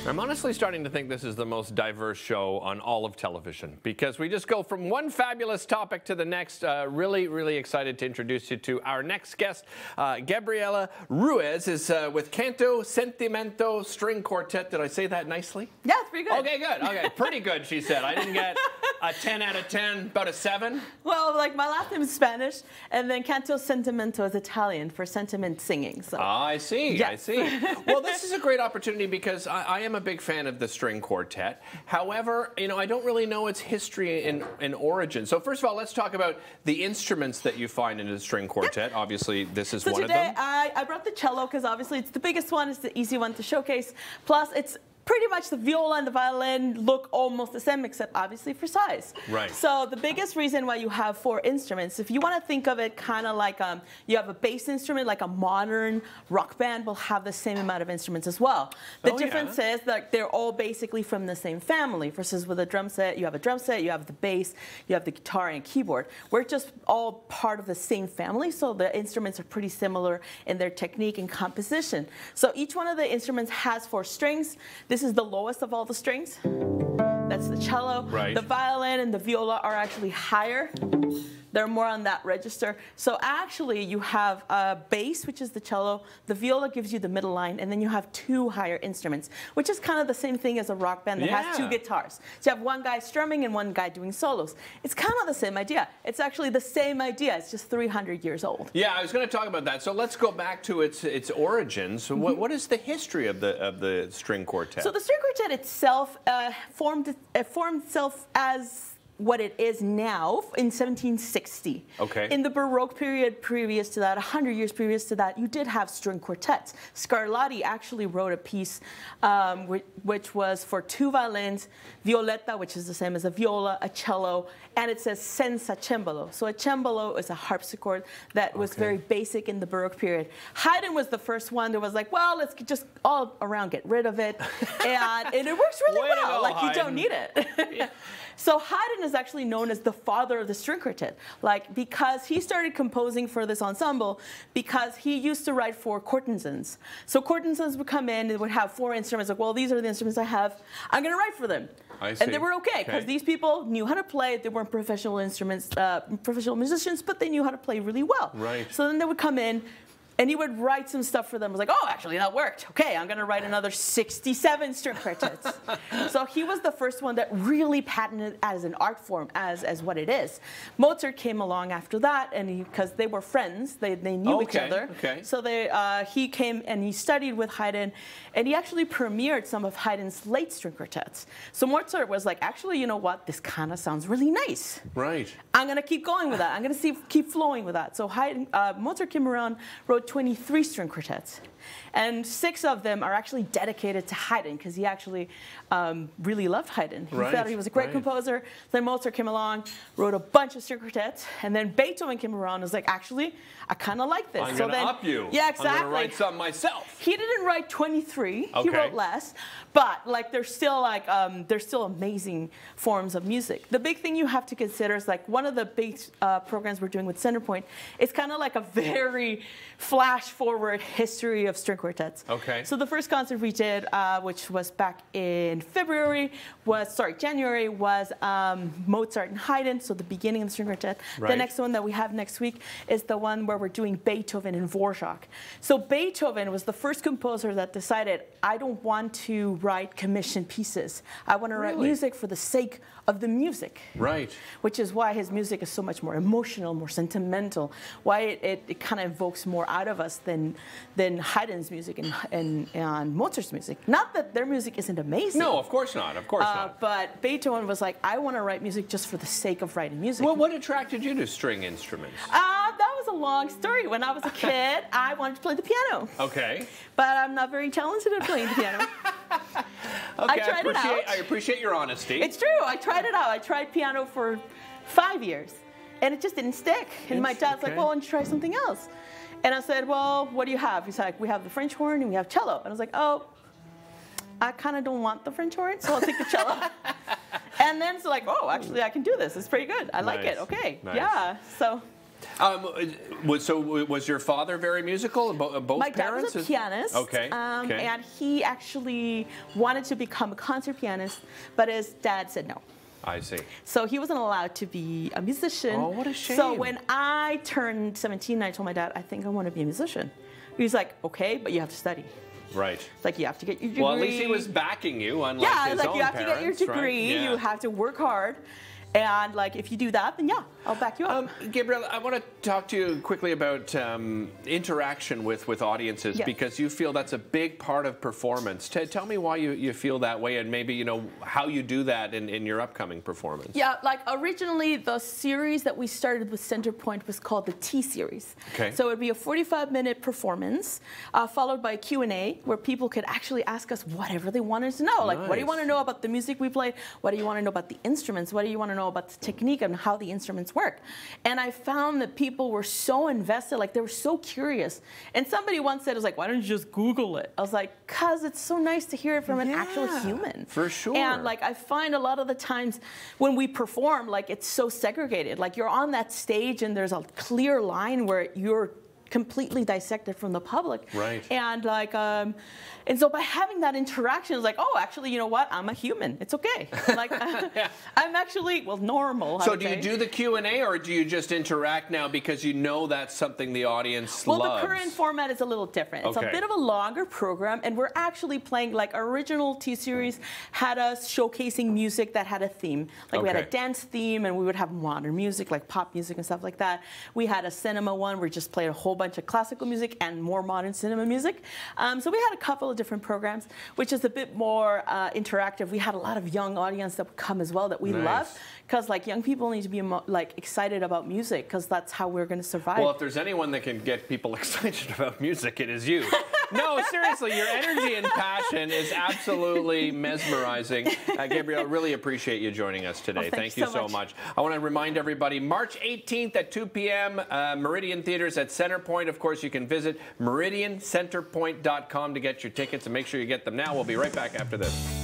I'm honestly starting to think this is the most diverse show on all of television because we just go from one fabulous topic to the next. Really excited to introduce you to our next guest. Gabriela Ruiz is with Canto Sentimento String Quartet. Did I say that nicely? Yeah, it's pretty good. Okay, good. Okay, pretty good, she said. I didn't get a 10 out of 10, about a 7. Well, like my last name is Spanish, and then Canto Sentimento is Italian for sentiment singing. So. I see, yes. I see. Well, this is a great opportunity because I am a big fan of the string quartet. However, you know, I don't really know its history and origin. So first of all, let's talk about the instruments that you find in the string quartet. Obviously, this is one of them. So today, I brought the cello because obviously it's the biggest one. It's the easy one to showcase. Plus, it's pretty much the viola and the violin look almost the same, except obviously for size. Right. So the biggest reason why you have 4 instruments, if you want to think of it kind of like you have a bass instrument, like a modern rock band will have the same amount of instruments as well. The difference is that they're all basically from the same family, versus with a drum set, you have a drum set, you have the bass, you have the guitar and keyboard. We're just all part of the same family, so the instruments are pretty similar in their technique and composition. So each one of the instruments has 4 strings. This is the lowest of all the strings. That's the cello. Right. The violin and the viola are actually higher. They're more on that register. So actually you have a bass, which is the cello. The viola gives you the middle line, and then you have 2 higher instruments, which is kind of the same thing as a rock band that has 2 guitars. So you have one guy strumming and one guy doing solos. It's kind of the same idea. It's actually the same idea. It's just 300 years old. Yeah, I was going to talk about that. So let's go back to its origins. So what is the history of the string quartet? So the string quartet itself formed itself as what it is now in 1760. Okay. In the Baroque period previous to that, 100 years previous to that, you did have string quartets. Scarlatti actually wrote a piece which was for 2 violins, violetta, which is the same as a viola, a cello, and it says senza cembalo. So a cembalo is a harpsichord that was very basic in the Baroque period. Haydn was the first one that was like, well, let's just all around get rid of it. and it works really well. Like, you don't need it. So Haydn is actually known as the father of the string quartet, like, because he started composing for this ensemble because he used to write for courtesans. So courtesans would come in and would have 4 instruments, like, well, these are the instruments I have, I'm going to write for them. I see. And they were okay, because these people knew how to play. They weren't professional professional musicians, but they knew how to play really well. Right. So then they would come in, and he would write some stuff for them. I was like, oh, actually, that worked. Okay, I'm going to write another 67 string quartets. So he was the first one that really patented it as an art form, as what it is. Mozart came along after that, and because they were friends, they knew each other. Okay. So he came and he studied with Haydn, and he actually premiered some of Haydn's late string quartets. So Mozart was like, actually, you know what? This kind of sounds really nice. Right. I'm going to keep going with that. I'm going to keep flowing with that. So Mozart came around, wrote 23 string quartets, and 6 of them are actually dedicated to Haydn, because he actually really loved Haydn. He thought he was a great composer. Then Mozart came along, wrote a bunch of string quartets, and then Beethoven came around and was like, actually, I kind of like this. I'm going to up you. Yeah, exactly. I'm going to write something myself. He didn't write 23. He wrote less, but like they're still amazing forms of music. The big thing you have to consider is, like, one of the big programs we're doing with Centerpoint, it's kind of like a very flash forward history of string quartets. Okay. So the first concert we did, which was back in January, was Mozart and Haydn, so the beginning of the string quartet. Right. The next one that we have next week is the one where we're doing Beethoven and Dvorak. So Beethoven was the first composer that decided, I don't want to write commissioned pieces. I want to write music for the sake of the music. Right. Which is why his music is so much more emotional, more sentimental, why it kind of evokes more out of us than Haydn's music and Mozart's music. Not that their music isn't amazing. No, of course not. Of course not. But Beethoven was like, I want to write music just for the sake of writing music. Well, what attracted you to string instruments? That was a long story. When I was a kid, I wanted to play the piano. Okay. But I'm not very talented at playing the piano. Okay, I appreciate your honesty. It's true. I tried it out. I tried piano for 5 years, and it just didn't stick. And my dad's like, well, why don't you try something else? And I said, well, what do you have? He's like, we have the French horn and we have cello. And I was like, oh, I kind of don't want the French horn, so I'll take the cello. And then it's like, oh, actually, I can do this. It's pretty good. I like it. Okay. Nice. Yeah. So Was your father very musical? Both My parents? dad was a pianist. Okay. And he actually wanted to become a concert pianist, but his dad said no. I see. So he wasn't allowed to be a musician. Oh, what a shame. So when I turned 17, I told my dad, I think I want to be a musician. He's like, okay, but you have to study. Right. It's like you have to get your degree. Well, at least he was backing you, unlike his own parents. Yeah, like you have to get your degree. Right? Yeah. You have to work hard. And like if you do that, then yeah, I'll back you up. Gabriela, I want to talk to you quickly about interaction with audiences, Yeah. because you feel that's a big part of performance. Tell me why you feel that way, and maybe how you do that in your upcoming performance. Yeah, like originally the series that we started with Centerpoint was called the T series. Okay. So it would be a 45-minute performance followed by a Q&A where people could actually ask us whatever they wanted to know. Like, what do you want to know about the music we played? What do you want to know about the instruments? What do you want to know about the technique and how the instruments work? And I found that people were so invested, like they were so curious. And somebody once said, it was like, why don't you just Google it? I was like, because it's so nice to hear it from an actual human. For sure. And like I find a lot of the times when we perform, like it's so segregated. Like you're on that stage and there's a clear line where you're completely dissected from the public. Right. And like, and so by having that interaction, it's like, oh, actually, you know what? I'm a human. It's okay. Like, I'm actually, well, normal. So do you do the Q&A, or do you just interact now because you know that's something the audience loves? Well, the current format is a little different. It's a bit of a longer program, and we're actually playing, like, original T-Series had us showcasing music that had a theme. Like, we had a dance theme, and we would have modern music, like pop music and stuff like that. We had a cinema one where we just played a whole bunch of classical music and more modern cinema music. So we had a couple of different programs, which is a bit more interactive. We had a lot of young audience that would come as well that we love, because like young people need to be like excited about music, because that's how we're going to survive. Well, if there's anyone that can get people excited about music, it is you. No, seriously, your energy and passion is absolutely mesmerizing. Gabriela, really appreciate you joining us today. Well, thank you so much. I want to remind everybody, March 18th at 2 p.m., Meridian Theaters at Centerpoint. Of course, you can visit meridiancenterpoint.com to get your tickets, and make sure you get them now. We'll be right back after this.